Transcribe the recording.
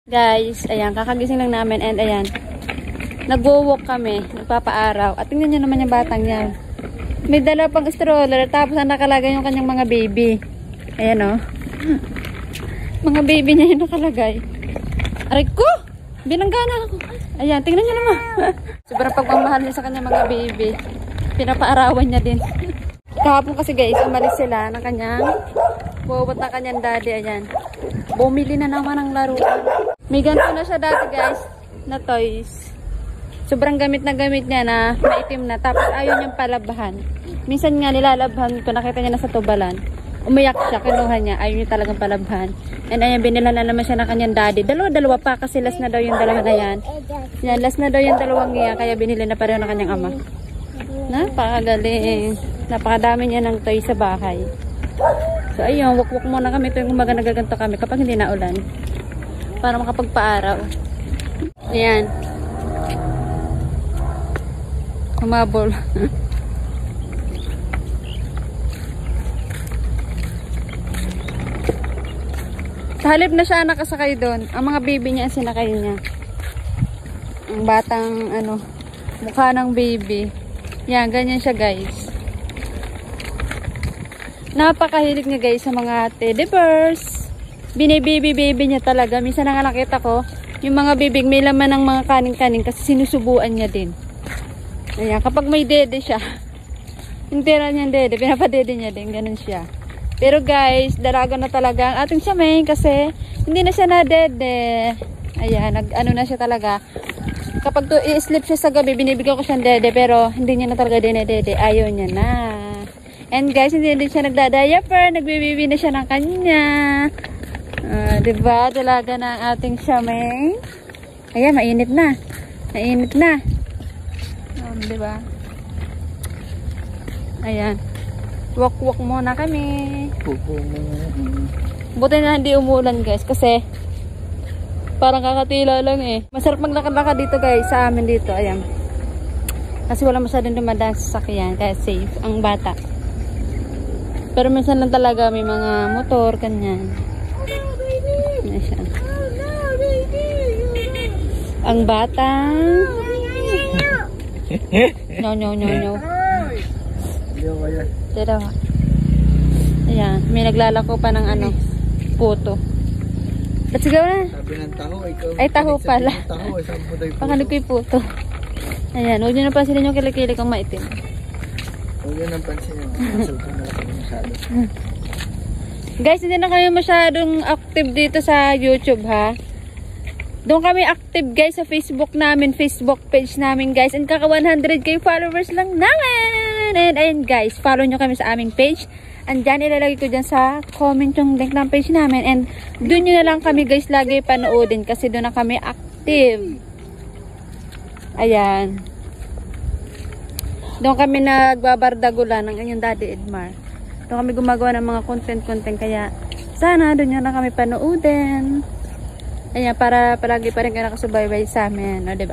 Guys, ayan, kakagising lang namin and ayan, nagwo-walk kami, nagpapaaraw. At tingnan nyo naman yung batang yan. May dala pang stroller, tapos ang nakalagay yung kanyang mga baby. Ayan o. Mga baby niya yung nakalagay. Aray ko! Binanggana ako. Ayan, tingnan nyo naman. Sobrang pagmamahal niya sa kanyang mga baby. Pinapaarawan niya din. Kahapon kasi guys, umalis sila ng kanyang bobot na kanyang daddy. Ayan. Bumili na naman ng laruan. May ganito na siya dati guys, na toys. Sobrang gamit na gamit niya na maitim na. Tapos ayaw niyang palabhan. Minsan nga nilalabhan ko, nakita niya na sa tubalan. Umiyak siya, kinuha niya. Ayaw niya talagang palabhan. And ayan, binila na naman siya ng kanyang daddy. Dalawa pa kasi last na daw yung dalawa na yan. Yan, last na daw yung dalawang yan. Kaya binili na pareho ng kanyang ama. Napakagaling. Napakadami niya ng toys sa bahay. So ayun, wak-wak muna kami. Ito yung umaga nagaganto kami kapag hindi na ulan. Para makapagpaaraw. Ayan. Humabol. Sa halip na siya nakasakay doon, ang mga baby niya sinakay niya. Ang batang ano, mukha ng baby. Yan, ganyan siya guys. Napakahilig niya guys sa mga teddy bears. Binibaby-baby niya talaga. Minsan na nga nakita ko, yung mga bibig may laman ng mga kaning-kaning kasi sinusubuan niya din. Ayan, kapag may dede siya, yung tira niya dede, pinapadede niya din, ganun siya. Pero guys, dalaga na talaga ang ating Siameng kasi hindi na siya na dede. Ayan, ano na siya talaga. Kapag i-sleep siya sa gabi, binibigyan ko siya ng dede, pero hindi niya na talaga dinedede. Ayaw niya na. And guys, hindi din siya nagda-diaper, nagbibibi na siya ng kanya. Diba? Dalaga na ang ating Siameng. Ayan, mainit na. Mainit na. Diba? Ayan. Walk-walk muna kami. Buti na hindi umulan guys. Kasi parang kakatila lang eh. Masarap maglakad-lakad dito guys. Sa amin dito. Ayan. Kasi wala masyadong dumadaan sa sasakyan. Kaya safe ang bata. Pero minsan lang talaga may mga motor. Kanyan. Ayan siya. Ang bata. No. Dito. Ayan, may naglalako pa ng ano, puto. Let's go na. Sabi ng taho, ikaw. Ay, taho pala. Pangalit Pakalikoy puto. Ayan, huwag nyo na pansinin yung kilikili kong maitim. Huwag nyo nang pansinin. Masultan na ako masyado. Guys, hindi na kayo masyadong active dito sa YouTube ha. Doon kami active guys sa Facebook namin, Facebook page namin guys. And kaka 100k followers lang namin. And ayun guys, follow nyo kami sa aming page. Andyan, ilalagay ko dyan sa comment yung link ng page namin. And doon nyo na lang kami guys lagi panoodin kasi doon na kami active. Ayan. Doon kami nagbabardagulan ng inyong Daddy Edmar. Doon kami gumagawa ng mga content kaya sana doon nyo na kami panoodin. Ayan, para palagi pa rin kayo nakasubaybay sa amin, no, diba?